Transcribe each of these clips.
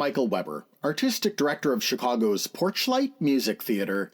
Michael Weber, Artistic Director of Chicago's Porchlight Music Theater.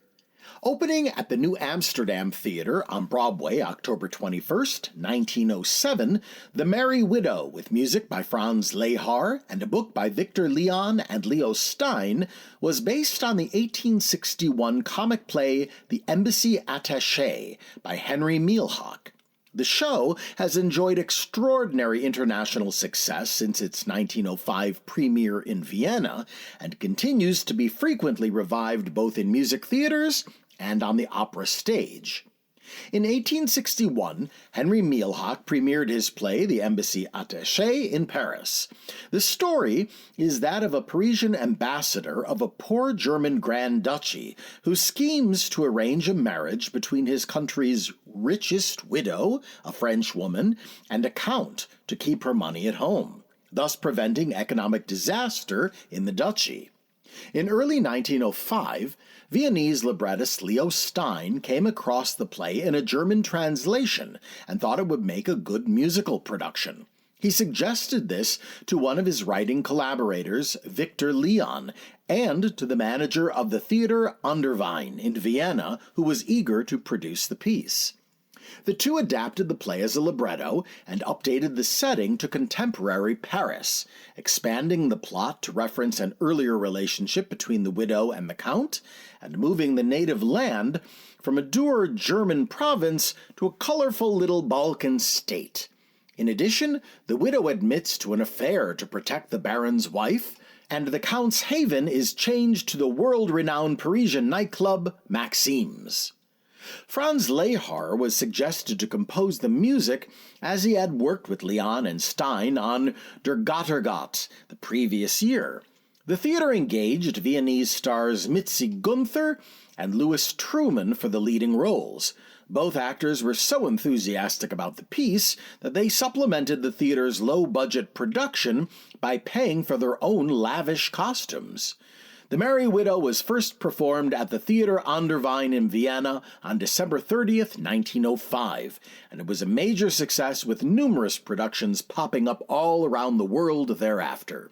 Opening at the New Amsterdam Theater on Broadway, October 21st, 1907, The Merry Widow, with music by Franz Lehar and a book by Victor Leon and Leo Stein, was based on the 1861 comic play The Embassy Attaché by Henry Mielhock. The show has enjoyed extraordinary international success since its 1905 premiere in Vienna and continues to be frequently revived both in music theaters and on the opera stage. In 1861, Henry Mielhock premiered his play, The Embassy Attaché, in Paris. The story is that of a Parisian ambassador of a poor German Grand Duchy who schemes to arrange a marriage between his country's richest widow, a French woman, and a count to keep her money at home, thus preventing economic disaster in the duchy. In early 1905, Viennese librettist Leo Stein came across the play in a German translation and thought it would make a good musical production. He suggested this to one of his writing collaborators, Victor Leon, and to the manager of the Theater an der Wein in Vienna, who was eager to produce the piece. The two adapted the play as a libretto and updated the setting to contemporary Paris, expanding the plot to reference an earlier relationship between the widow and the count, and moving the native land from a dour German province to a colorful little Balkan state. In addition, the widow admits to an affair to protect the baron's wife, and the count's haven is changed to the world-renowned Parisian nightclub Maxime's. Franz Lehar was suggested to compose the music as he had worked with Leon and Stein on Der Göttergott the previous year. The theater engaged Viennese stars Mitzi Gunther and Louis Truman for the leading roles. Both actors were so enthusiastic about the piece that they supplemented the theater's low-budget production by paying for their own lavish costumes. The Merry Widow was first performed at the Theater an der Wein in Vienna on December 30th, 1905, and it was a major success with numerous productions popping up all around the world thereafter.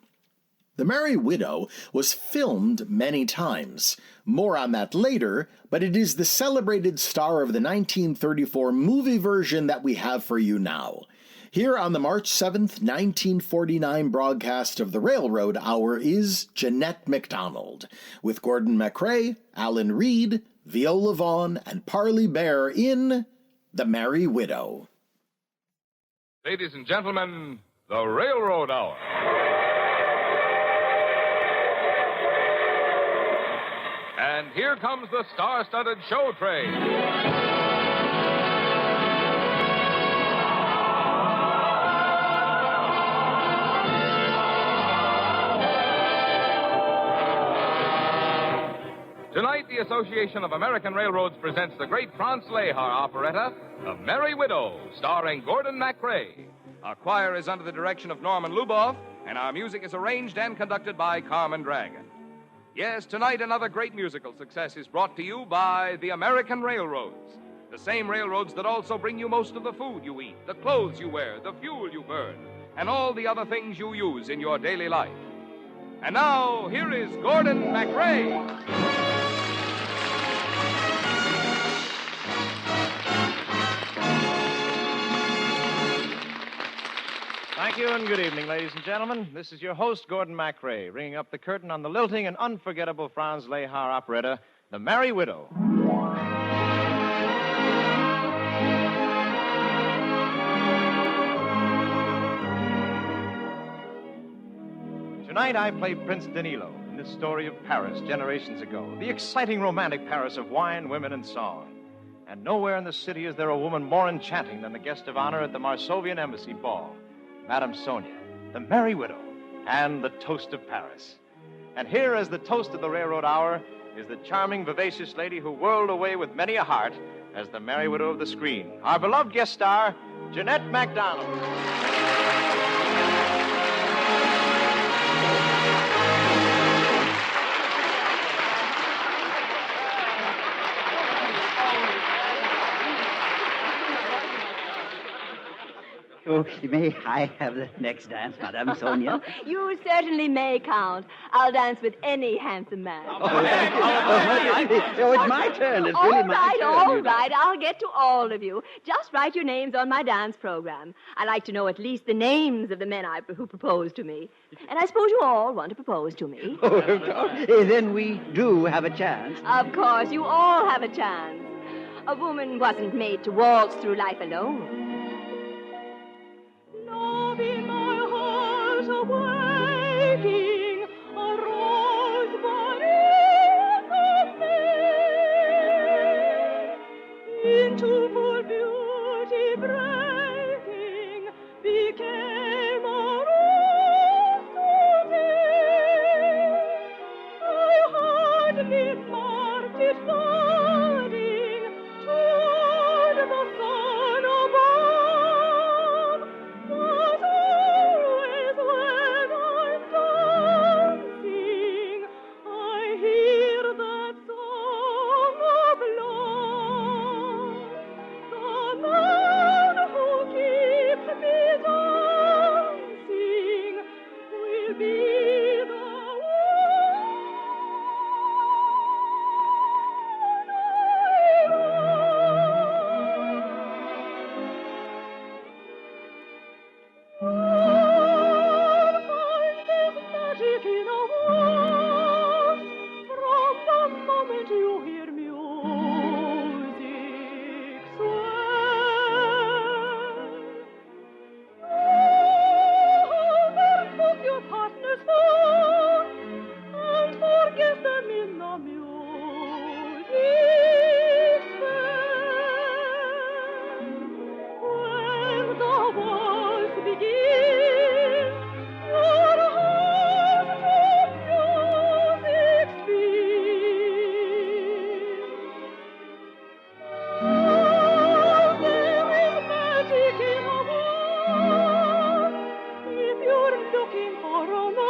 The Merry Widow was filmed many times. More on that later, but it is the celebrated star of the 1934 movie version that we have for you now. Here on the March 7th, 1949 broadcast of the Railroad Hour is Jeanette MacDonald, with Gordon MacRae, Alan Reed, Viola Vaughn, and Parley Bear in The Merry Widow. Ladies and gentlemen, the Railroad Hour. And here comes the star-studded show train. Tonight, the Association of American Railroads presents the great Franz Lehar operetta, The Merry Widow, starring Gordon MacRae. Our choir is under the direction of Norman Luboff, and our music is arranged and conducted by Carmen Dragon. Yes, tonight another great musical success is brought to you by the American Railroads. The same railroads that also bring you most of the food you eat, the clothes you wear, the fuel you burn, and all the other things you use in your daily life. And now, here is Gordon MacRae. Thank you and good evening, ladies and gentlemen. This is your host, Gordon MacRae, ringing up the curtain on the lilting and unforgettable Franz Lehar operetta, The Merry Widow. Tonight I play Prince Danilo in this story of Paris generations ago, the exciting romantic Paris of wine, women, and song. And nowhere in the city is there a woman more enchanting than the guest of honor at the Marsovian Embassy Ball, Madame Sonia, the Merry Widow, and the toast of Paris. And here, as the toast of the Railroad Hour, is the charming, vivacious lady who whirled away with many a heart as the Merry Widow of the screen, our beloved guest star, Jeanette MacDonald. Oh, may I have the next dance, Madame Sonia? You certainly may, Count. I'll dance with any handsome man. It's my turn. It's really my turn. All right. I'll get to all of you. Just write your names on my dance program. I like to know at least the names of the men who propose to me. And I suppose you all want to propose to me. Then we do have a chance. Of course, you all have a chance. A woman wasn't made to waltz through life alone. Love in my heart awaking, a rosebud in the May, into full beauty breaking, became a rose today. I hardly marked it budding toward the sun above, but always when I'm dancing, I hear that song of love. The man who keeps me dancing will be the magic in a waltz from the moment you hear music swell. Overlook your partner's phone and forget them in the music spell. When the waltz begins, your heart to music speaks. Oh, there is magic in a waltz if you're looking for romance.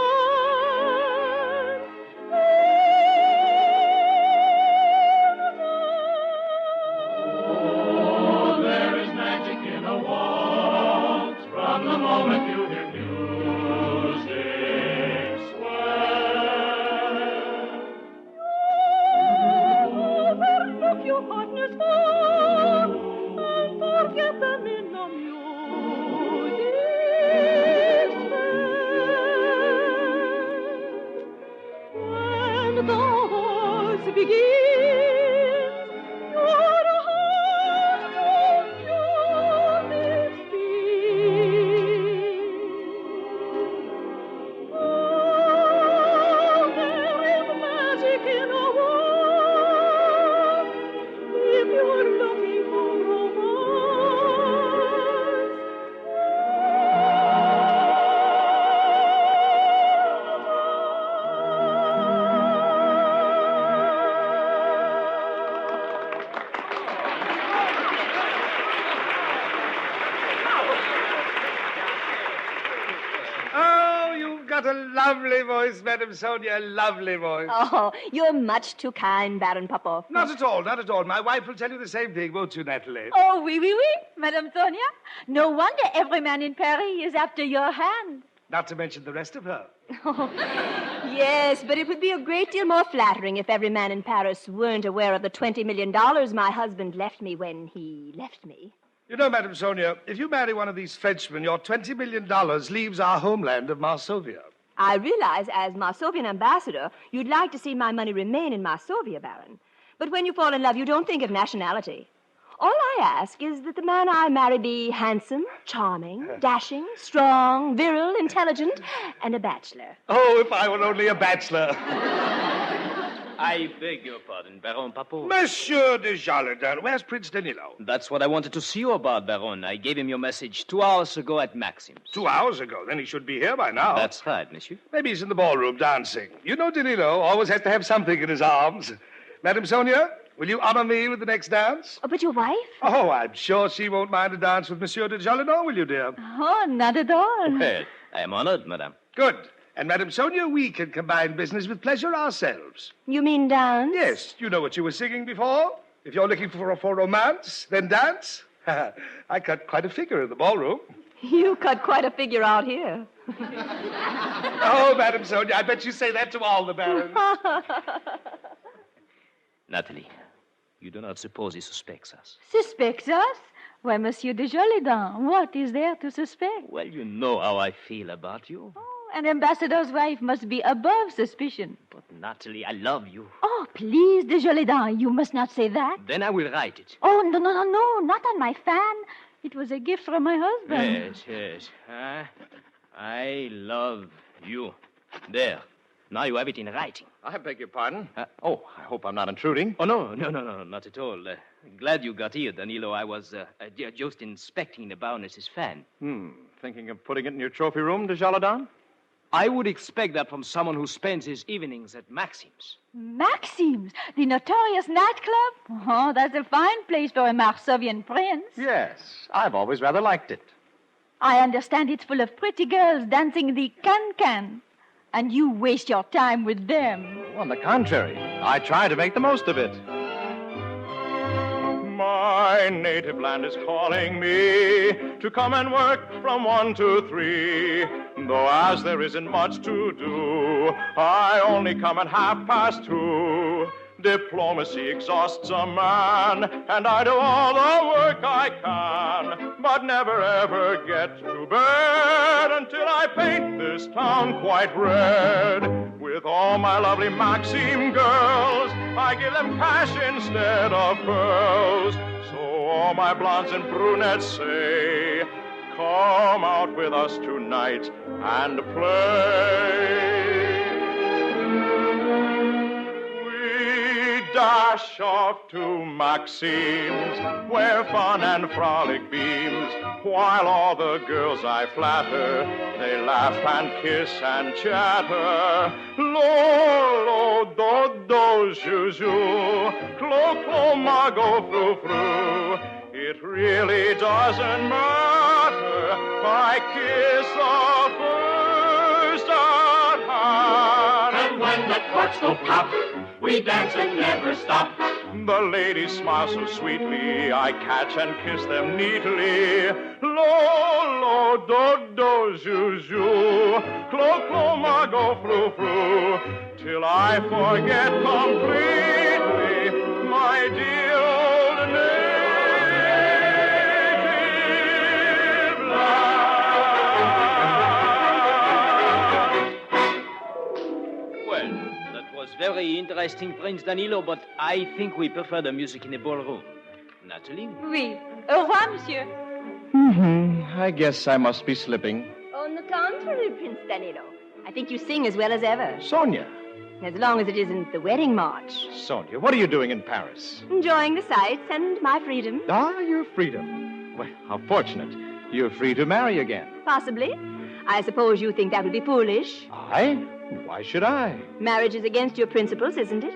Oh, there is magic in a waltz from the moment you hear music swell. Overlook your partner's phone and forget them in the music spell. When the waltz begins, your heart to music speaks. Oh, there is magic in a waltz if you're looking for Oh, you've got a lovely voice, Madame Sonia, a lovely voice. Oh, you're much too kind, Baron Popov. Not at all, not at all. My wife will tell you the same thing, won't you, Natalie? Oh, oui, oui, oui, Madame Sonia. No wonder every man in Paris is after your hand. Not to mention the rest of her. Yes, but it would be a great deal more flattering if every man in Paris weren't aware of the $20 million my husband left me when he left me. You know, Madame Sonia, if you marry one of these Frenchmen, your $20 million leaves our homeland of Marsovia. I realize, as Marsovian ambassador, you'd like to see my money remain in Marsovia, Baron. But when you fall in love, you don't think of nationality. All I ask is that the man I marry be handsome, charming, dashing, strong, virile, intelligent, and a bachelor. Oh, if I were only a bachelor. I beg your pardon, Baron Papot. Monsieur de Jalendin, where's Prince Danilo? That's what I wanted to see you about, Baron. I gave him your message 2 hours ago at Maxim's. 2 hours ago. Then he should be here by now. That's right, monsieur. Maybe he's in the ballroom dancing. You know Danilo always has to have something in his arms. Madame Sonia, will you honor me with the next dance? Oh, but your wife? Oh, I'm sure she won't mind a dance with Monsieur de Jalendin, will you, dear? Oh, not at all. Well, I am honored, madame. Good. And, Madame Sonia, we can combine business with pleasure ourselves. You mean dance? Yes, you know what you were singing before? If you're looking for romance, then dance. I cut quite a figure in the ballroom. You cut quite a figure out here. Oh, Madame Sonia, I bet you say that to all the barons. Natalie, you do not suppose he suspects us? Suspects us? Why, Monsieur de Jolidan, what is there to suspect? Well, you know how I feel about you. Oh, an ambassador's wife must be above suspicion. But, Natalie, I love you. Oh, please, de Jolidan, you must not say that. Then I will write it. Oh, no, not on my fan. It was a gift from my husband. Yes. I love you. There. Now you have it in writing. I beg your pardon. I hope I'm not intruding. Oh, no, not at all. Glad you got here, Danilo. I was just inspecting the Baroness's fan. Thinking of putting it in your trophy room, de Jolidan? I would expect that from someone who spends his evenings at Maxim's. Maxim's, the notorious nightclub? Oh, that's a fine place for a Marsovian prince. Yes, I've always rather liked it. I understand it's full of pretty girls dancing the can-can. And you waste your time with them. On the contrary, I try to make the most of it. My native land is calling me to come and work from 1 to 3. Though as there isn't much to do, I only come at 2:30. Diplomacy exhausts a man, and I do all the work I can, but never ever get to bed until I paint this town quite red. With all my lovely Maxim girls, I give them cash instead of pearls. So all my blondes and brunettes say, come out with us tonight and play. Dash off to Maxim's, where fun and frolic beams, while all the girls I flatter, they laugh and kiss and chatter. Lo, do, do, zhu, clo, clo, mago, fru, fru. It really doesn't matter, I kiss the first hand. And when the corks go pop, we dance and never stop. The ladies smile so sweetly, I catch and kiss them neatly. Lo, do, do, zhu, zhu, clo, clo, mago, fru, fru, till I forget completely my dear old native land. Well, that was very interesting, Prince Danilo, but I think we prefer the music in the ballroom. Natalie? Oui. Au revoir, monsieur. I guess I must be slipping. On the contrary, Prince Danilo. I think you sing as well as ever. Sonia. As long as it isn't the wedding march. Sonia, what are you doing in Paris? Enjoying the sights and my freedom. Ah, your freedom. Well, how fortunate. You're free to marry again. Possibly. I suppose you think that would be foolish. I? Why should I? Marriage is against your principles, isn't it?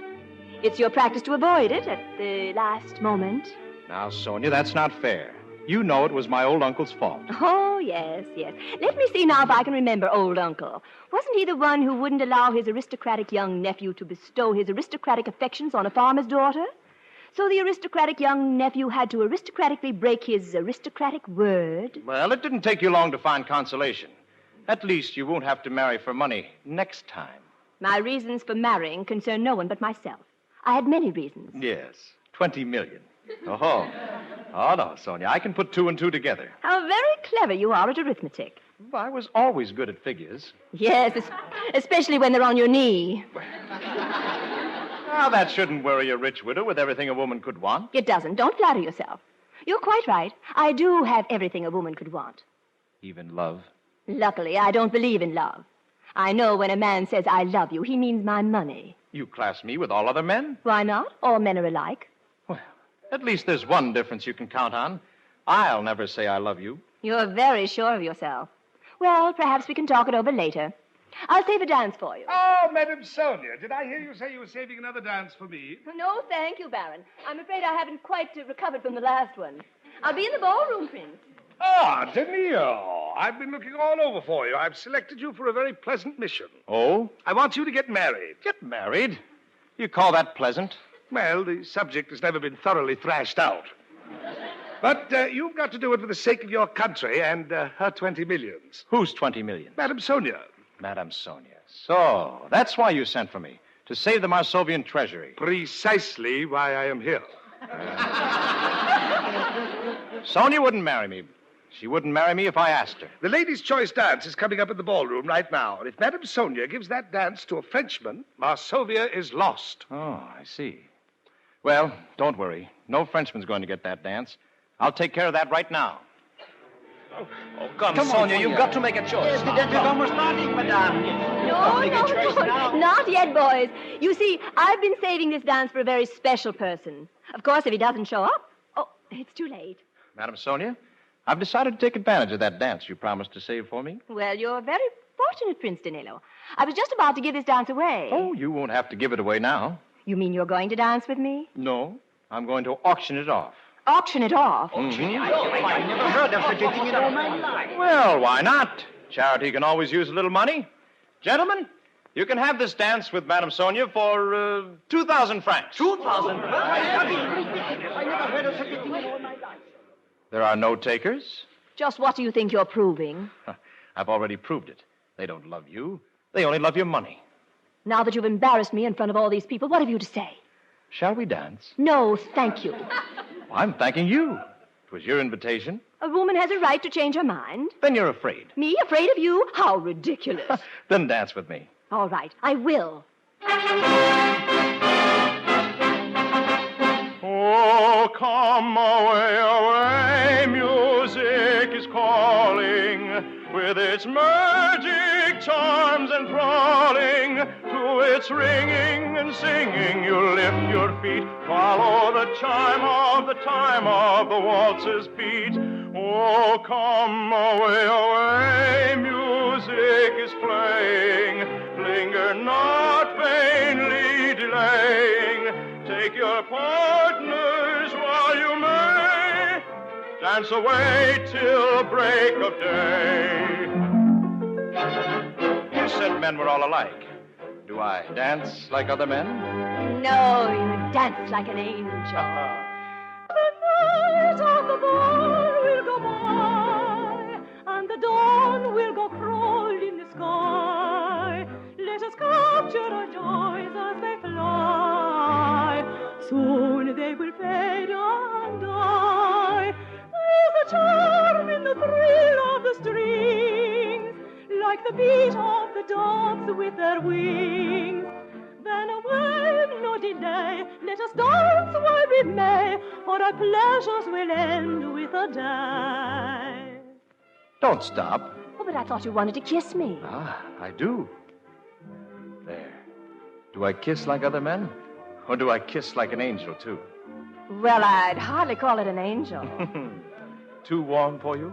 It's your practice to avoid it at the last moment. Now, Sonia, that's not fair. You know it was my old uncle's fault. Oh, yes. Let me see now if I can remember old uncle. Wasn't he the one who wouldn't allow his aristocratic young nephew to bestow his aristocratic affections on a farmer's daughter? So the aristocratic young nephew had to aristocratically break his aristocratic word. Well, it didn't take you long to find consolation. At least you won't have to marry for money next time. My reasons for marrying concern no one but myself. I had many reasons. Yes, 20 million. Oh, no, Sonia, I can put 2 and 2 together. How very clever you are at arithmetic. I was always good at figures. Yes, especially when they're on your knee. Now, that shouldn't worry a rich widow with everything a woman could want. It doesn't. Don't flatter yourself. You're quite right. I do have everything a woman could want. Even love? Luckily, I don't believe in love. I know when a man says, I love you, he means my money. You class me with all other men? Why not? All men are alike. Well, at least there's one difference you can count on. I'll never say I love you. You're very sure of yourself. Well, perhaps we can talk it over later. I'll save a dance for you. Oh, Madame Sonia, did I hear you say you were saving another dance for me? No, thank you, Baron. I'm afraid I haven't quite recovered from the last one. I'll be in the ballroom, Prince. Ah, Danilo, I've been looking all over for you. I've selected you for a very pleasant mission. Oh? I want you to get married. Get married? You call that pleasant? Well, the subject has never been thoroughly thrashed out. But you've got to do it for the sake of your country and her 20 millions. Who's 20 million? Madame Sonia. Madame Sonia. So, that's why you sent for me, to save the Marsovian treasury. Precisely why I am here. Sonia wouldn't marry me. She wouldn't marry me if I asked her. The ladies' choice dance is coming up in the ballroom right now. And if Madame Sonia gives that dance to a Frenchman, Marsovia is lost. Oh, I see. Well, don't worry. No Frenchman's going to get that dance. I'll take care of that right now. Oh, come on, Sonia, you've got to make a choice. Yes, the dance is almost starting, madame. No, not yet, boys. You see, I've been saving this dance for a very special person. Of course, if he doesn't show up, it's too late. Madame Sonia, I've decided to take advantage of that dance you promised to save for me. Well, you're very fortunate, Prince Danilo. I was just about to give this dance away. Oh, you won't have to give it away now. You mean you're going to dance with me? No, I'm going to auction it off. Auction it off? Mm-hmm. I never heard of such a thing in all my life. Well, why not? Charity can always use a little money. Gentlemen, you can have this dance with Madame Sonia for 2,000 francs. 2,000 francs? I never heard of such a thing in all my life. There are no takers? Just what do you think you're proving? I've already proved it. They don't love you. They only love your money. Now that you've embarrassed me in front of all these people, what have you to say? Shall we dance? No, thank you. I'm thanking you. It was your invitation. A woman has a right to change her mind. Then you're afraid. Me, afraid of you? How ridiculous. Then dance with me. All right, I will. Oh, come away, away, music is calling. With its magic charms enthralling, to its ringing and singing, you lift your feet, follow the chime of the time of the waltz's beat. Oh, come away, away, music is playing. Linger not vainly delaying. Take your partners while you may. Dance away till break of day. You said men were all alike. Do I dance like other men? No, you dance like an angel. The night of the ball will go by, and the dawn will go crawling in the sky. Let us capture our joys as they fly. Soon they will fade and die. There's a charm in the thrill of the strings, like the beat of the doves with their wings. Then away, no delay, let us dance while we may, for our pleasures will end with a day. Don't stop. Oh, but I thought you wanted to kiss me. Ah, I do. There. Do I kiss like other men? Or do I kiss like an angel, too? Well, I'd hardly call it an angel. Too warm for you?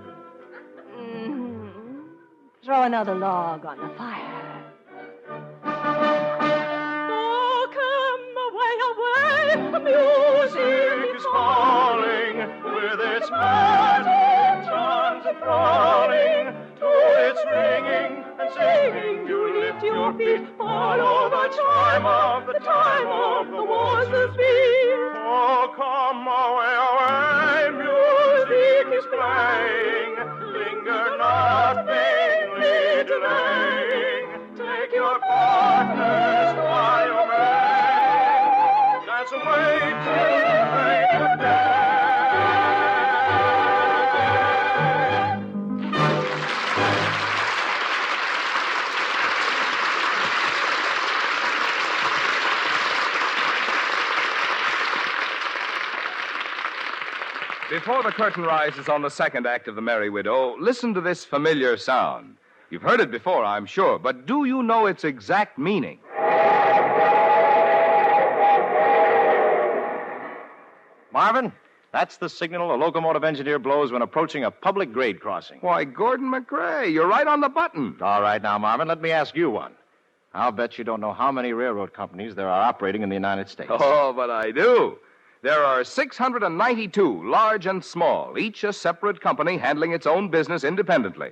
Throw another log on the fire. Oh, come away, away, music is calling, with its magic charms enthralling. To its ringing and singing, you lift your feet, follow the chime of the waltz's beat. Oh, come away, away, music is playing. Linger not vainly delaying. Take your partners while you may. Dance away till break of day. Before the curtain rises on the second act of The Merry Widow, listen to this familiar sound. You've heard it before, I'm sure, but do you know its exact meaning? Marvin, that's the signal a locomotive engineer blows when approaching a public grade crossing. Why, Gordon McRae, you're right on the button. All right now, Marvin, let me ask you one. I'll bet you don't know how many railroad companies there are operating in the United States. Oh, but I do. There are 692, large and small, each a separate company handling its own business independently.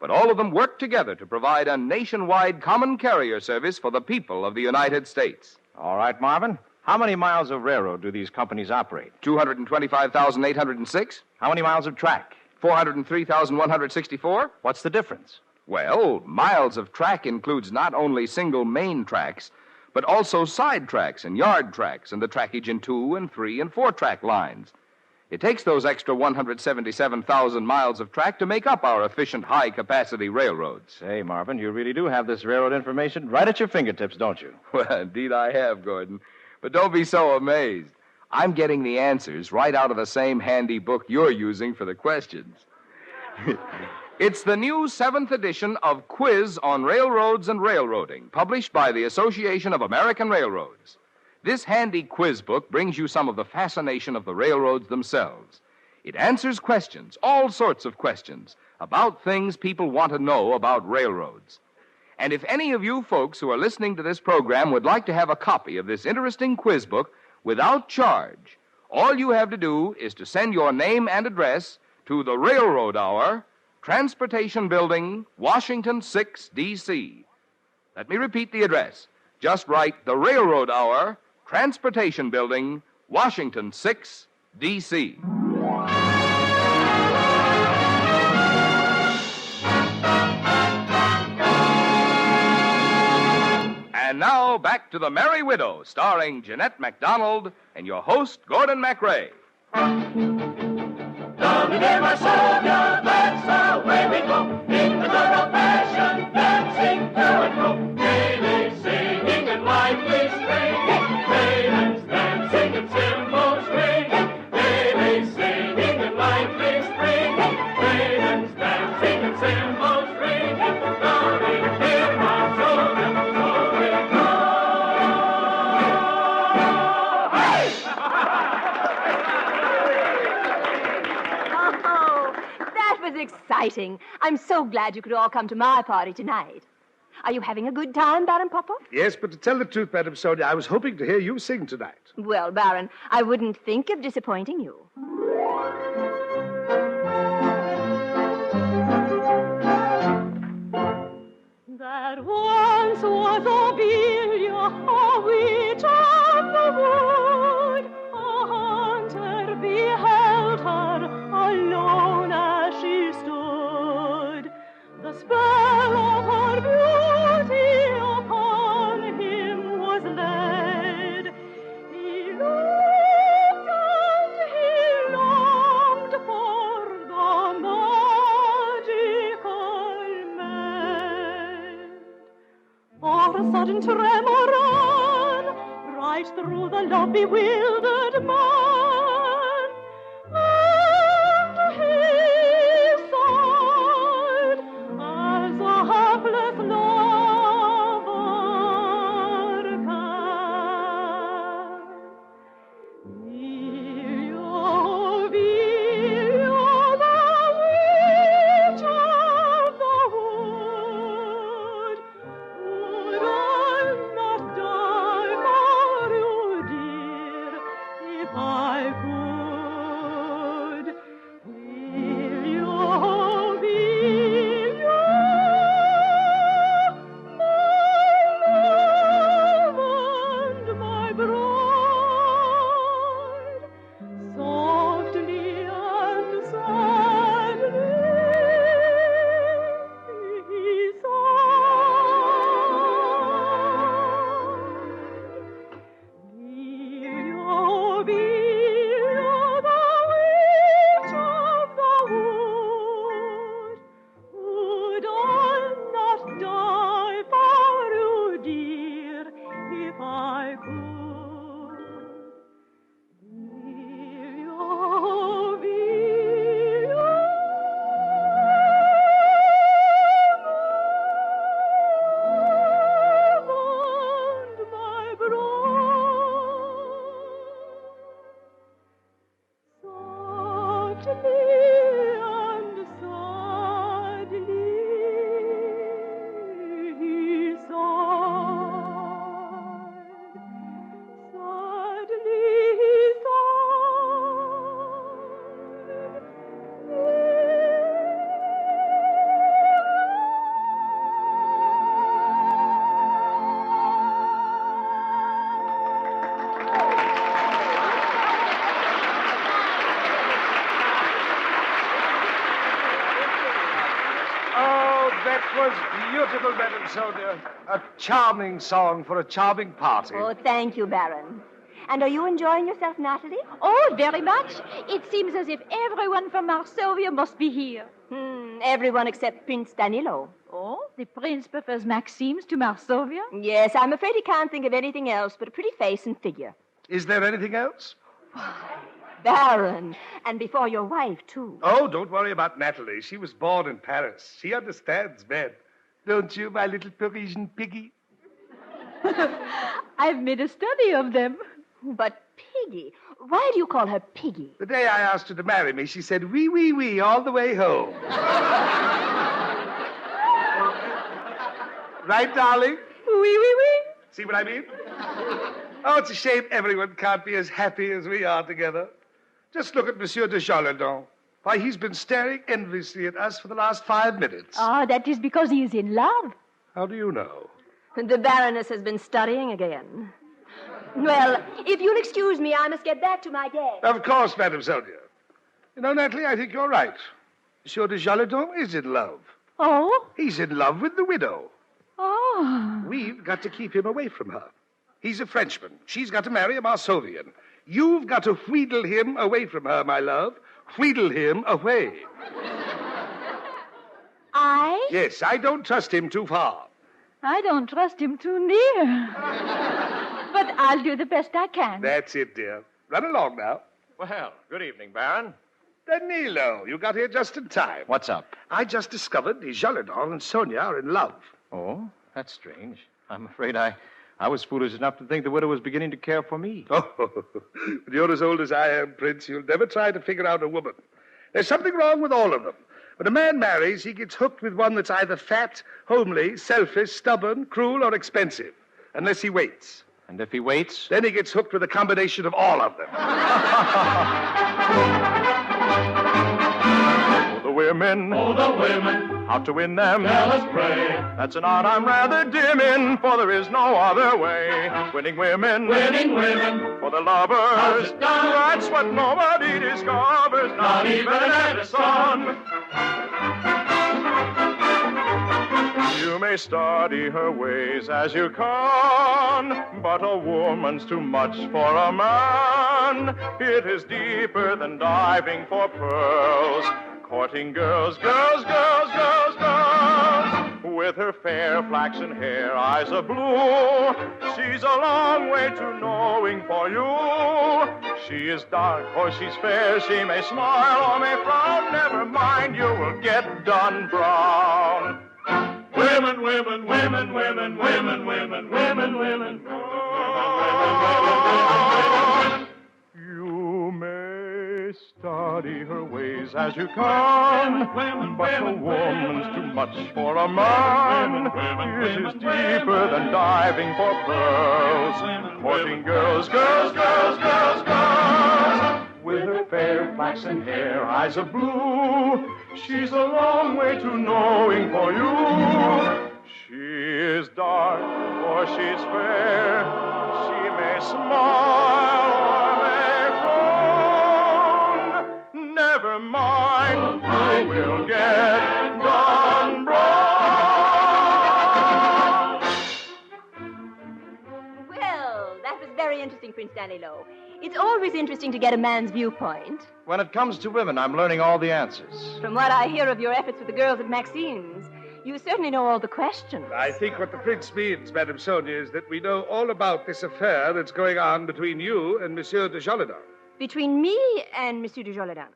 But all of them work together to provide a nationwide common carrier service for the people of the United States. All right, Marvin. How many miles of railroad do these companies operate? 225,806. How many miles of track? 403,164. What's the difference? Well, miles of track includes not only single main tracks, but also side tracks and yard tracks and the trackage in 2 and 3 and 4 track lines. It takes those extra 177,000 miles of track to make up our efficient high-capacity railroads. Say, Marvin, you really do have this railroad information right at your fingertips, don't you? Well, indeed I have, Gordon. But don't be so amazed. I'm getting the answers right out of the same handy book you're using for the questions. It's the new 7th edition of Quiz on Railroads and Railroading, published by the Association of American Railroads. This handy quiz book brings you some of the fascination of the railroads themselves. It answers questions, all sorts of questions, about things people want to know about railroads. And if any of you folks who are listening to this program would like to have a copy of this interesting quiz book without charge, all you have to do is to send your name and address to the Railroad Hour, Transportation Building, Washington 6, D.C. Let me repeat the address. Just write the Railroad Hour, Transportation Building, Washington 6, D.C. And now, back to The Merry Widow, starring Jeanette MacDonald and your host, Gordon MacRae. Down to dear Varsovia, that's the way we go, in the good old fashioned dancing to and fro, gaily singing and lively swinging, maidens dancing in cymbals ringing, gaily singing and lively swinging, maidens dancing in cymbals ringing, down in dear Varsovia, so we go. Hey! That was exciting. I'm so glad you could all come to my party tonight. Are you having a good time, Baron Popov? Yes, but to tell the truth, Madame Sonia, I was hoping to hear you sing tonight. Well, Baron, I wouldn't think of disappointing you. There once was Obelia, a witch of the wood. A hunter beheld her alone as she stood. The spell of her beauty upon him was laid. He looked and he longed for the magical maid. For a sudden tremor ran right through the love bewildered man, and he sighed as a hapless lover can. Obelia, the witch of the wood, would I not die for you, dear, if I could? Will you, Obelia, my love and my bride? Softly and sadly he sighed. Obelia, the witch of the wood, would I not die for you, dear, if I could? That was beautiful, Madame Sonia. A charming song for a charming party. Oh, thank you, Baron. And are you enjoying yourself, Natalie? Oh, very much. It seems as if everyone from Varsovia must be here. Everyone except Prince Danilo. Oh, the prince prefers Maxime's to Varsovia? Yes, I'm afraid he can't think of anything else but a pretty face and figure. Is there anything else? Baron. And before your wife, too. Oh, don't worry about Natalie. She was born in Paris. She understands men. Don't you, my little Parisian piggy? I've made a study of them. But Piggy, why do you call her Piggy? The day I asked her to marry me, she said, wee, wee, wee, all the way home. Right, darling? Wee, wee, wee. See what I mean? Oh, it's a shame everyone can't be as happy as we are together. Just look at Monsieur de Jolendon. Why, he's been staring enviously at us for the last 5 minutes. Ah, that is because he is in love. How do you know? The Baroness has been studying again. Well, if you'll excuse me, I must get back to my guest. Of course, Madame Sonia. You know, Natalie, I think you're right. Monsieur de Jolendon is in love. Oh? He's in love with the widow. Oh. We've got to keep him away from her. He's a Frenchman. She's got to marry a Marsovian. You've got to wheedle him away from her, my love. Wheedle him away. I? Yes, I don't trust him too far. I don't trust him too near. But I'll do the best I can. That's it, dear. Run along now. Well, good evening, Baron. Danilo, you got here just in time. What's up? I just discovered the Jolendon and Sonia are in love. Oh, that's strange. I'm afraid I was foolish enough to think the widow was beginning to care for me. Oh, when you're as old as I am, Prince, you'll never try to figure out a woman. There's something wrong with all of them. When a man marries, he gets hooked with one that's either fat, homely, selfish, stubborn, cruel, or expensive. Unless he waits. And if he waits? Then he gets hooked with a combination of all of them. Oh, the women. Oh, the women. How to win them? Let us pray. That's an art I'm rather dim in, for there is no other way. Winning women. Winning women. For the lovers. How's it done? That's what nobody discovers, not even an Edison. You may study her ways as you can, but a woman's too much for a man. It is deeper than diving for pearls. Courting girls, girls, girls, girls, girls. With her fair flaxen hair, eyes of blue, she's a long way to knowing for you. She is dark or she's fair, she may smile or may frown. Never mind, you will get done brown. Women, women, women, women, women, women, women, women. You may study her ways as you can, but a woman's too much for a man. It is deeper than diving for pearls. Courting girls, girls, girls, girls, girls. With her fair flaxen hair, eyes of blue, she's a long way to knowing for you. She is dark or she's fair, she may smile or may frown. Never mind, you will get done brown. Well, that was very interesting, Prince Danilo. It's always interesting to get a man's viewpoint. When it comes to women, I'm learning all the answers. From what I hear of your efforts with the girls at Maxine's, you certainly know all the questions. I think what the prince means, Madame Sonia, is that we know all about this affair that's going on between you and Monsieur de Jolendon. Between me and Monsieur de Jolendon.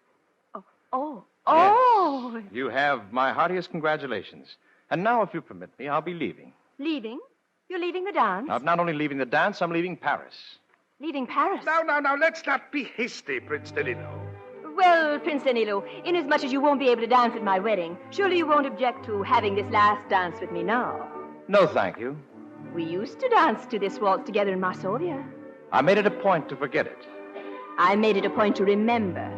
Oh. Yes. You have my heartiest congratulations. And now, if you permit me, I'll be leaving. Leaving? You're leaving the dance? I'm not only leaving the dance, I'm leaving Paris. Leaving Paris? Now, let's not be hasty, Prince Danilo. Well, Prince Danilo, inasmuch as you won't be able to dance at my wedding, surely you won't object to having this last dance with me now. No, thank you. We used to dance to this waltz together in Varsovia. I made it a point to forget it. I made it a point to remember.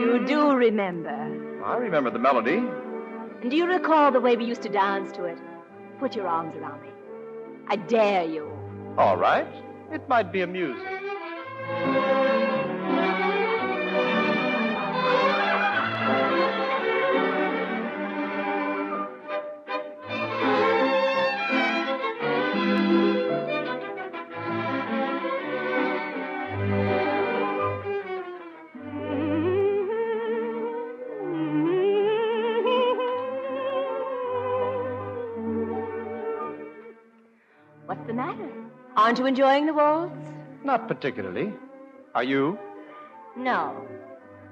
You do remember. I remember the melody. And do you recall the way we used to dance to it? Put your arms around me. I dare you. All right. It might be amusing. What's the matter? Aren't you enjoying the waltz? Not particularly. Are you? No.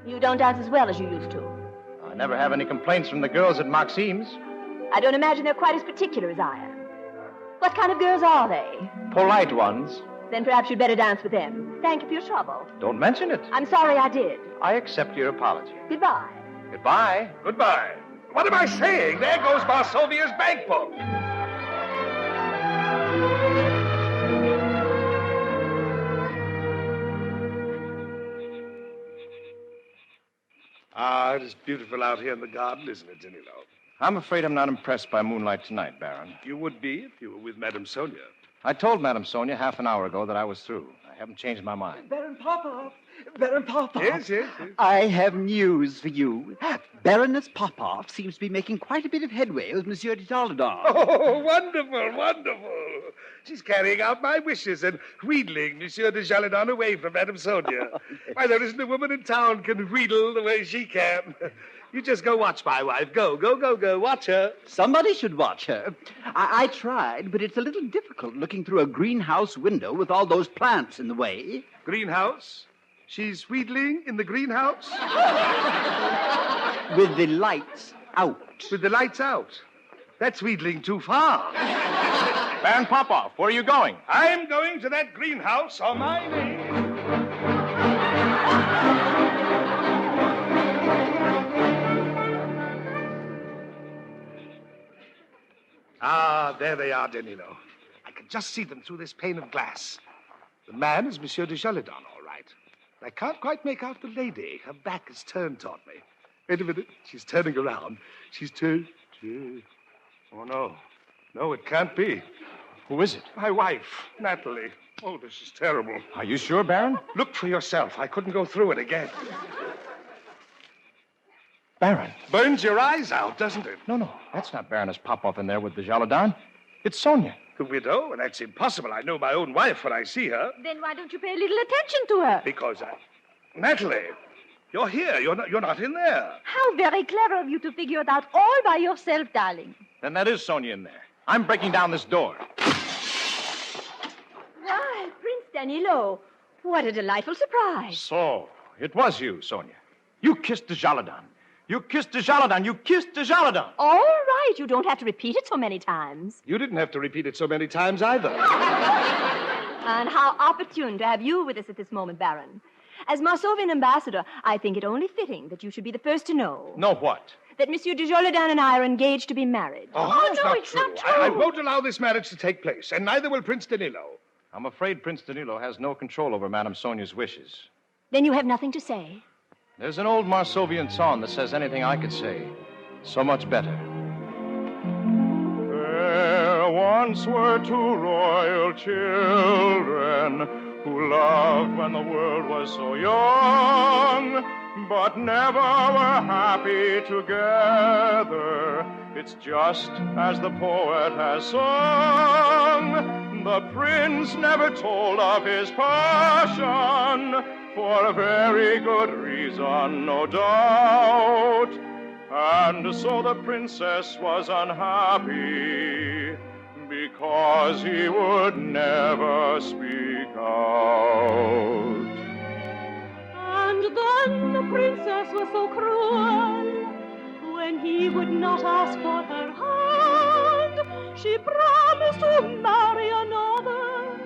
You don't dance as well as you used to. I never have any complaints from the girls at Maxime's. I don't imagine they're quite as particular as I am. What kind of girls are they? Polite ones. Then perhaps you'd better dance with them. Thank you for your trouble. Don't mention it. I'm sorry I did. I accept your apology. Goodbye. Goodbye. Goodbye. What am I saying? There goes Marsovia's bank book. Ah, it is beautiful out here in the garden, isn't it, Danilo? I'm afraid I'm not impressed by moonlight tonight, Baron. You would be if you were with Madame Sonia. I told Madame Sonia half an hour ago that I was through. I haven't changed my mind. Baron Popoff. Baron Popoff. Yes, yes, yes. I have news for you. Baroness Popoff seems to be making quite a bit of headway with Monsieur de Toledan. Oh, wonderful, wonderful. She's carrying out my wishes and wheedling Monsieur de Jaladan away from Madame Sonia. Why, there isn't a woman in town can wheedle the way she can. You just go watch my wife. Go. Watch her. Somebody should watch her. I tried, but it's a little difficult looking through a greenhouse window with all those plants in the way. Greenhouse? She's wheedling in the greenhouse? With the lights out. With the lights out. That's wheedling too far. Baron Popoff, where are you going? I'm going to that greenhouse on my knees. Ah, there they are, Danilo. I can just see them through this pane of glass. The man is Monsieur de Jaladan, all right. I can't quite make out the lady. Her back is turned toward me. Wait a minute. She's turning around. She's turned. Oh, no. No, it can't be. Who is it? My wife, Natalie. Oh, this is terrible. Are you sure, Baron? Look for yourself. I couldn't go through it again. Baron. Burns your eyes out, doesn't it? No. That's not Baroness Popoff in there with the Jaladan. It's Sonia. The widow? Well, that's impossible. I know my own wife when I see her. Then why don't you pay a little attention to her? Because Natalie, you're here. You're not in there. How very clever of you to figure it out all by yourself, darling. Then that is Sonia in there. I'm breaking down this door. Why, Prince Danilo, what a delightful surprise. So, it was you, Sonia. You kissed the Jaladan. You kissed the Jaladan. You kissed the Jaladan. All right, you don't have to repeat it so many times. You didn't have to repeat it so many times either. And how opportune to have you with us at this moment, Baron. As Marsovian ambassador, I think it only fitting that you should be the first to know. Know what? That Monsieur de Jaladan and I are engaged to be married. Oh, no, it's it's not not true. true. I won't allow this marriage to take place, and neither will Prince Danilo. I'm afraid Prince Danilo has no control over Madame Sonia's wishes. Then you have nothing to say. There's an old Marsovian song that says anything I could say. So much better. There once were two royal children who loved when the world was so young, but never were happy together. It's just as the poet has sung. The prince never told of his passion, for a very good reason, no doubt. And so the princess was unhappy, because he would never speak out. And then the princess was so cruel. When he would not ask for her hand, she promised to marry another.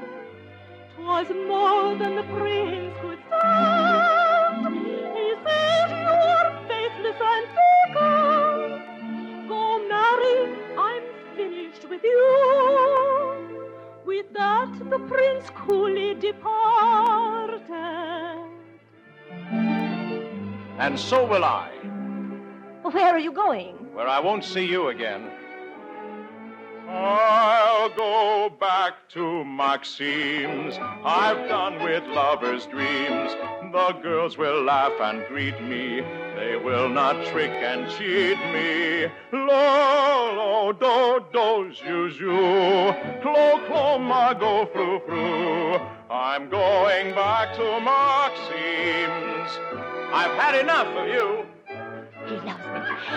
'Twas more than the prince could stand. He said, "You're faithless and fickle. Go marry, I'm finished with you." With that, the prince coolly departed. And so will I, Where are you going? where I won't see you again. I'll go back to Maxime's. I've done with lovers' dreams. The girls will laugh and greet me. They will not trick and cheat me. Lo, lo, do, do, zu, zu. Clo, clo, ma, go, fru, fru. I'm going back to Maxime's. I've had enough of you. He loves me.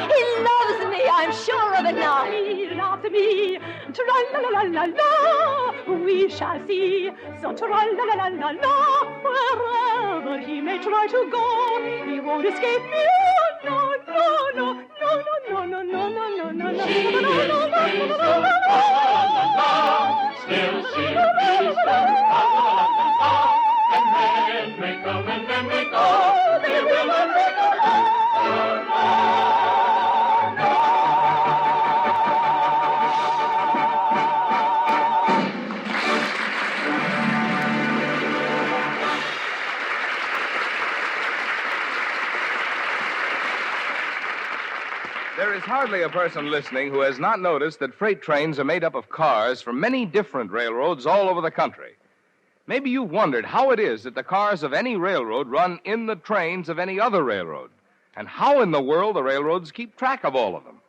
He loves me. I'm sure of it now. He loves me. Tra-la-la-la-la-la. We shall see. So tra-la-la-la-la-la. Wherever he may try to go, he won't escape me. No, no, no, no, no, no, no, no, no, no, no. She is free, so la-la-la-la. Still she is so la-la-la-la. And then they come and then they go. They will not break our heart. There is hardly a person listening who has not noticed that freight trains are made up of cars from many different railroads all over the country. Maybe you've wondered how it is that the cars of any railroad run in the trains of any other railroad, and how in the world the railroads keep track of all of them.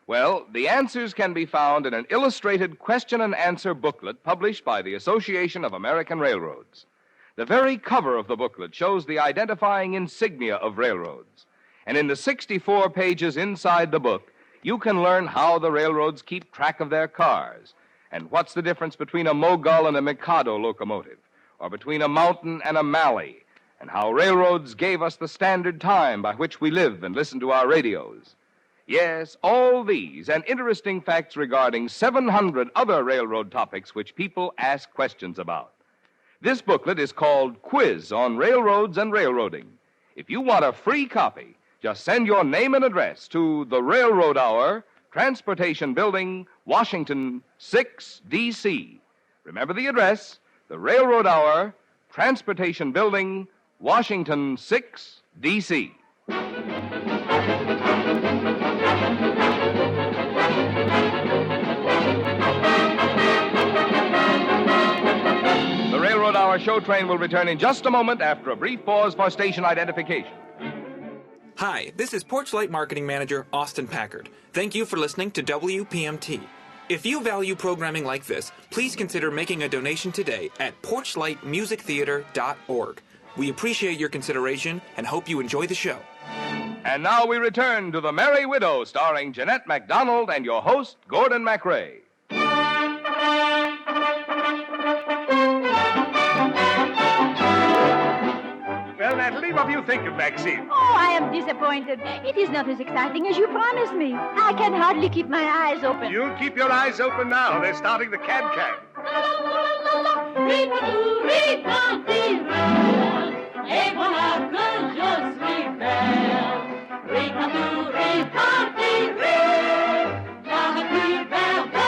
Well, the answers can be found in an illustrated question and answer booklet published by the Association of American Railroads. The very cover of the booklet shows the identifying insignia of railroads. And in the 64 pages inside the book, you can learn how the railroads keep track of their cars, and what's the difference between a Mogul and a Mikado locomotive, or between a Mountain and a Malley, and how railroads gave us the standard time by which we live and listen to our radios. Yes, all these and interesting facts regarding 700 other railroad topics which people ask questions about. This booklet is called Quiz on Railroads and Railroading. If you want a free copy, just send your name and address to the Railroad Hour, Transportation Building, Washington, 6 D.C. Remember the address, the Railroad Hour, Transportation Building, Washington, 6 D.C. The Railroad Hour show train will return in just a moment after a brief pause for station identification. Hi, this is Porchlight Marketing Manager Austin Packard. Thank you for listening to WPMT. If you value programming like this, please consider making a donation today at porchlightmusictheater.org. We appreciate your consideration and hope you enjoy the show. And now we return to The Merry Widow, starring Jeanette MacDonald and your host, Gordon MacRae. Well, Natalie, what do you think of Maxine? Oh, I am disappointed. It is not as exciting as you promised me. I can hardly keep my eyes open. You'll keep your eyes open now. They're starting the can-can. Et voilà que je suis belle. Ricardou, Ricardi, la plus belle de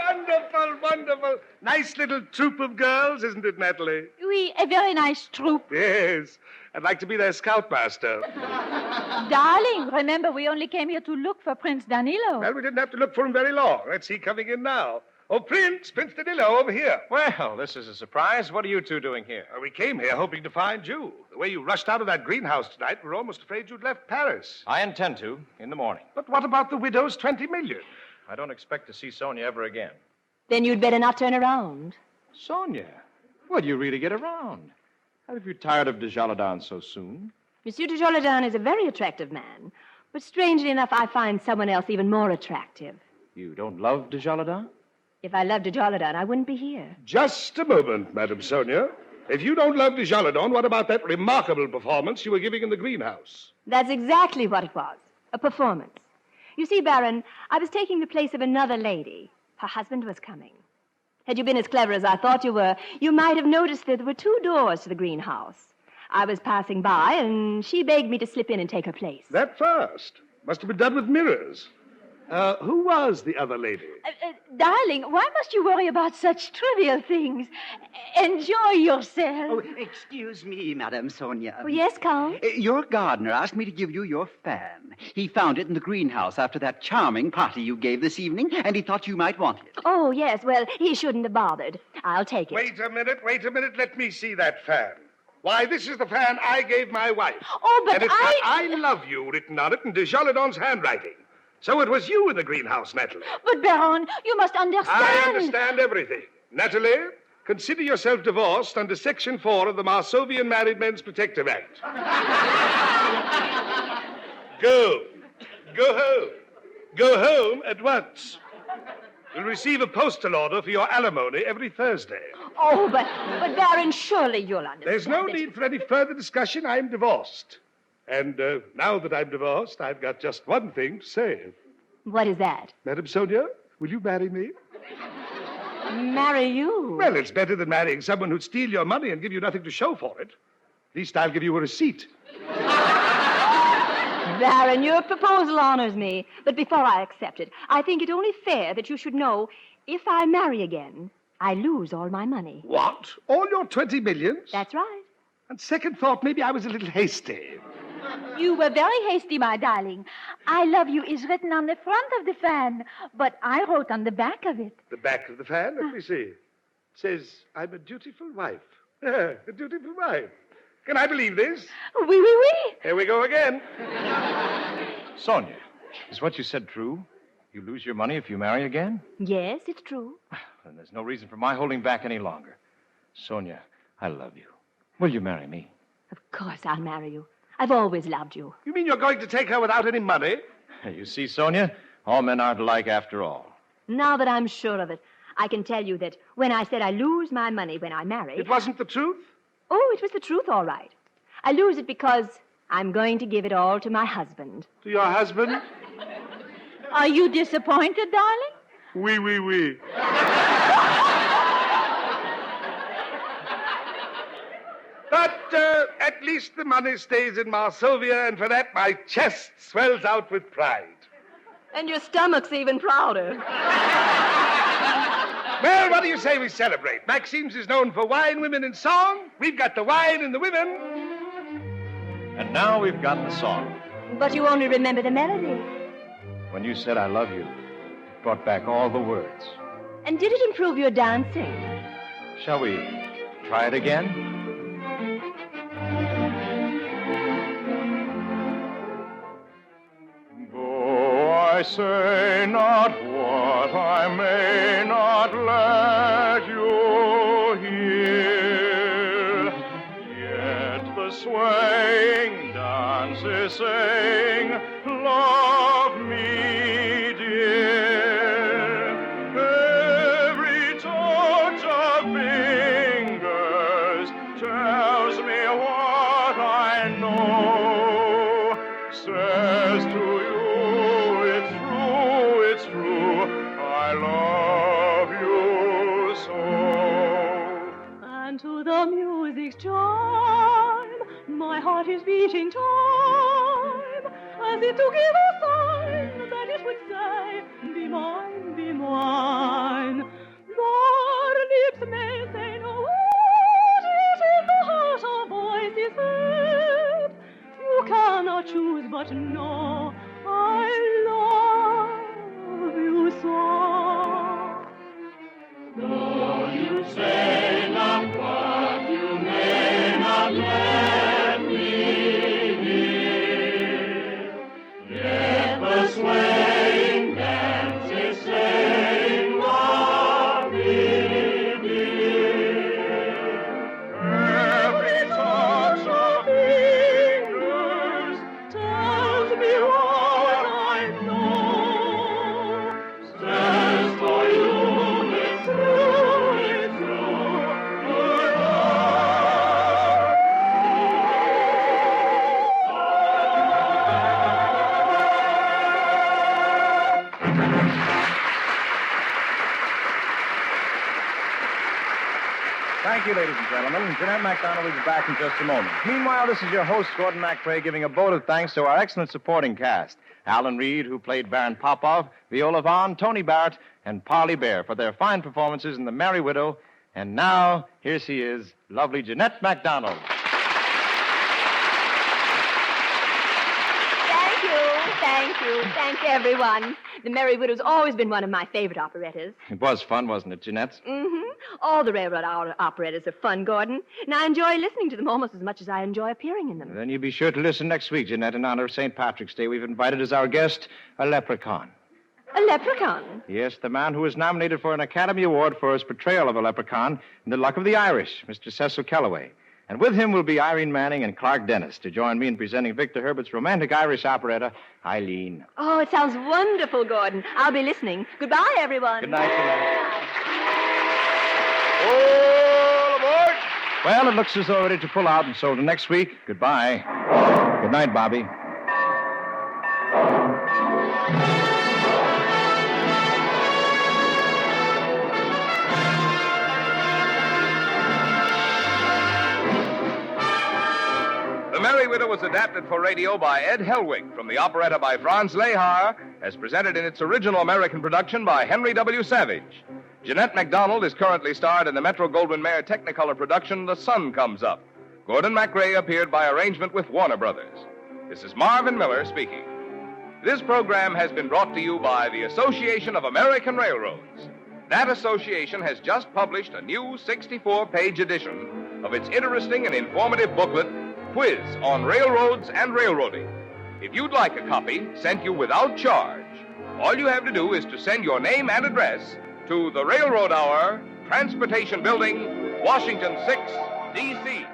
Wonderful, wonderful. Nice little troop of girls, isn't it, Natalie? Oui, a very nice troop. Yes. I'd like to be their scoutmaster. Darling, remember we only came here to look for Prince Danilo. Well, we didn't have to look for him very long. Let's see coming in now. Oh, Prince Danilo, over here. Well, this is a surprise. What are you two doing here? We came here hoping to find you. The way you rushed out of that greenhouse tonight, we were almost afraid you'd left Paris. I intend to, in the morning. But what about the widow's 20 million? I don't expect to see Sonia ever again. Then you'd better not turn around. Sonia? Well, you really get around. Have you tired of Desjardins so soon? Monsieur de Jolodin is a very attractive man, but strangely enough, I find someone else even more attractive. You don't love Desjardins? If I loved de Jolodin, I wouldn't be here. Just a moment, Madame Sonia. If you don't love Desjardins, what about that remarkable performance you were giving in the greenhouse? That's exactly what it was, a performance. You see, Baron, I was taking the place of another lady. Her husband was coming. Had you been as clever as I thought you were, you might have noticed that there were 2 doors to the greenhouse. I was passing by, and she begged me to slip in and take her place. That fast. Must have been done with mirrors. Who was the other lady? Darling, why must you worry about such trivial things? Enjoy yourself. Oh, excuse me, Madame Sonia. Oh, yes, Count? Your gardener asked me to give you your fan. He found it in the greenhouse after that charming party you gave this evening, and he thought you might want it. Oh, yes. Well, he shouldn't have bothered. I'll take it. Wait a minute. Let me see that fan. Why, this is the fan I gave my wife. Oh, but and it's got I love you written on it in de Jolidon's handwriting. So it was you in the greenhouse, Natalie. But, Baron, you must understand. I understand everything. Natalie, consider yourself divorced under Section 4 of the Marsovian Married Men's Protective Act. Go. Go home. Go home at once. You'll receive a postal order for your alimony every Thursday. Oh, but Baron, surely you'll understand. There's no need for any further discussion. I'm divorced. And now that I'm divorced, I've got just one thing to say. What is that? Madame Sonia, will you marry me? Marry you? Well, it's better than marrying someone who'd steal your money and give you nothing to show for it. At least I'll give you a receipt. Baron, your proposal honors me. But before I accept it, I think it only fair that you should know if I marry again, I lose all my money. What? All your 20 millions? That's right. On second thought, maybe I was a little hasty. You were very hasty, my darling. I love you is written on the front of the fan, but I wrote on the back of it. The back of the fan? Let me see. It says, I'm a dutiful wife. A dutiful wife. Can I believe this? Oui, oui, oui. Here we go again. Sonia, is what you said true? You lose your money if you marry again? Yes, it's true. Then there's no reason for my holding back any longer. Sonia, I love you. Will you marry me? Of course I'll marry you. I've always loved you. You mean you're going to take her without any money? You see, Sonia, all men aren't alike after all. Now that I'm sure of it, I can tell you that when I said I lose my money when I marry... It wasn't the truth? Oh, it was the truth, all right. I lose it because I'm going to give it all to my husband. To your husband? Are you disappointed, darling? Oui, oui, oui. But at least the money stays in Marsovia, and for that my chest swells out with pride. And your stomach's even prouder. Well, what do you say we celebrate? Maxime's is known for wine, women, and song. We've got the wine and the women. And now we've got the song. But you only remember the melody. When you said I love you, it brought back all the words. And did it improve your dancing? Shall we try it again? Though I say not what I may not let you hear, yet the swaying dance is saying, love me, dear. Every touch of fingers tells me what I know, says to you, it's true, I love you so. And to the music's chime, my heart is beating time, as if to give a sign that it would say, be mine, be mine. Your lips may say no word, yet in the heart a voice is heard. You cannot choose but know I love you so. Though you say not what you may not let me hear, yet the swaying dance is saying, love me, dear. Every touch of fingers Tells me what I know. Says for you, it's true, Thank you, ladies and gentlemen. Jeanette MacDonald will be back in just a moment. Meanwhile, this is your host, Gordon MacRae, giving a vote of thanks to our excellent supporting cast. Alan Reed, who played Baron Popov, Viola Vaughn, Tony Barrett, and Parley Bear for their fine performances in The Merry Widow. And now, here she is, lovely Jeanette MacDonald. Thank everyone. The Merry Widow's always been one of my favorite operettas. It was fun, wasn't it, Jeanette? Mm-hmm. All the railroad operettas are fun, Gordon. And I enjoy listening to them almost as much as I enjoy appearing in them. Then you be sure to listen next week, Jeanette. In honor of St. Patrick's Day, we've invited as our guest a leprechaun. A leprechaun? Yes, the man who was nominated for an Academy Award for his portrayal of a leprechaun in The Luck of the Irish, Mr. Cecil Kellaway. And with him will be Irene Manning and Clark Dennis to join me in presenting Victor Herbert's romantic Irish operetta, Eileen. Oh, it sounds wonderful, Gordon. I'll be listening. Goodbye, everyone. Good night, Jeanette. All aboard! Well, it looks as though we're ready to pull out, and so till next week, goodbye. Good night, Bobby. The Merry Widow was adapted for radio by Ed Helwig from the operetta by Franz Lehar, as presented in its original American production by Henry W. Savage. Jeanette MacDonald is currently starred in the Metro-Goldwyn-Mayer Technicolor production The Sun Comes Up. Gordon MacRae appeared by arrangement with Warner Brothers. This is Marvin Miller speaking. This program has been brought to you by the Association of American Railroads. That association has just published a new 64-page edition of its interesting and informative booklet, Quiz on Railroads and Railroading. If you'd like a copy sent you without charge, all you have to do is to send your name and address to the Railroad Hour, Transportation Building, Washington 6, D.C.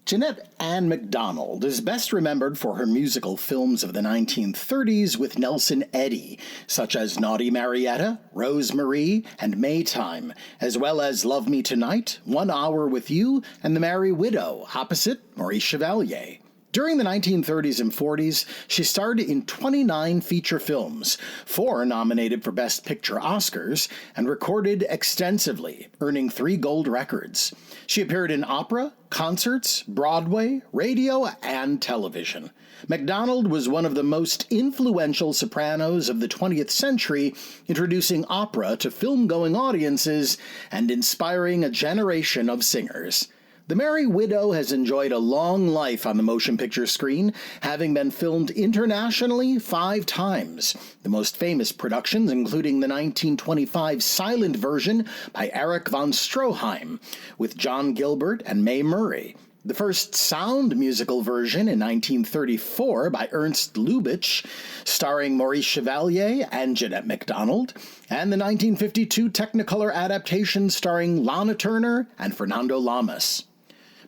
Jeanette Ann MacDonald is best remembered for her musical films of the 1930s with Nelson Eddy, such as Naughty Marietta, Rosemarie, and Maytime, as well as Love Me Tonight, 1 Hour with You, and The Merry Widow, opposite Maurice Chevalier. During the 1930s and 40s, she starred in 29 feature films, 4 nominated for Best Picture Oscars, and recorded extensively, earning 3 gold records. She appeared in opera, concerts, Broadway, radio, and television. MacDonald was one of the most influential sopranos of the 20th century, introducing opera to film-going audiences and inspiring a generation of singers. The Merry Widow has enjoyed a long life on the motion picture screen, having been filmed internationally 5 times. The most famous productions including the 1925 silent version by Erich von Stroheim, with John Gilbert and Mae Murray. The first sound musical version in 1934 by Ernst Lubitsch, starring Maurice Chevalier and Jeanette MacDonald, and the 1952 Technicolor adaptation starring Lana Turner and Fernando Lamas.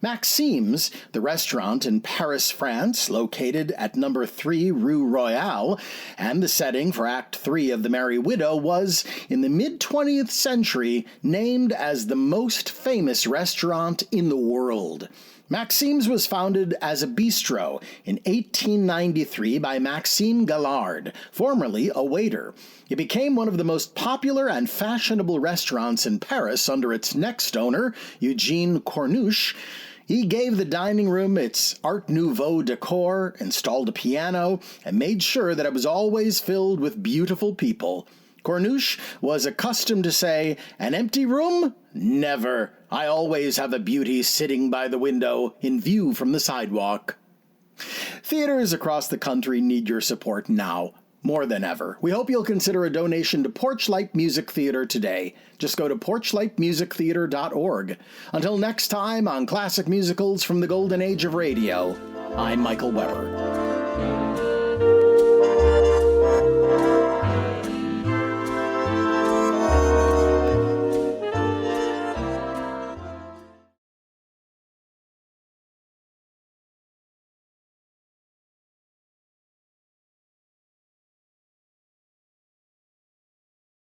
Maxime's, the restaurant in Paris, France, located at number 3 Rue Royale, and the setting for Act 3 of The Merry Widow, was, in the mid-20th century, named as the most famous restaurant in the world. Maxime's was founded as a bistro in 1893 by Maxime Gallard, formerly a waiter. It became one of the most popular and fashionable restaurants in Paris under its next owner, Eugene Cornouche. He gave the dining room its Art Nouveau decor, installed a piano, and made sure that it was always filled with beautiful people. Cornouche was accustomed to say, "An empty room? Never. I always have a beauty sitting by the window, in view from the sidewalk." Theaters across the country need your support now, more than ever. We hope you'll consider a donation to Porchlight Music Theater today. Just go to porchlightmusictheater.org. Until next time on Classic Musicals from the Golden Age of Radio, I'm Michael Weber.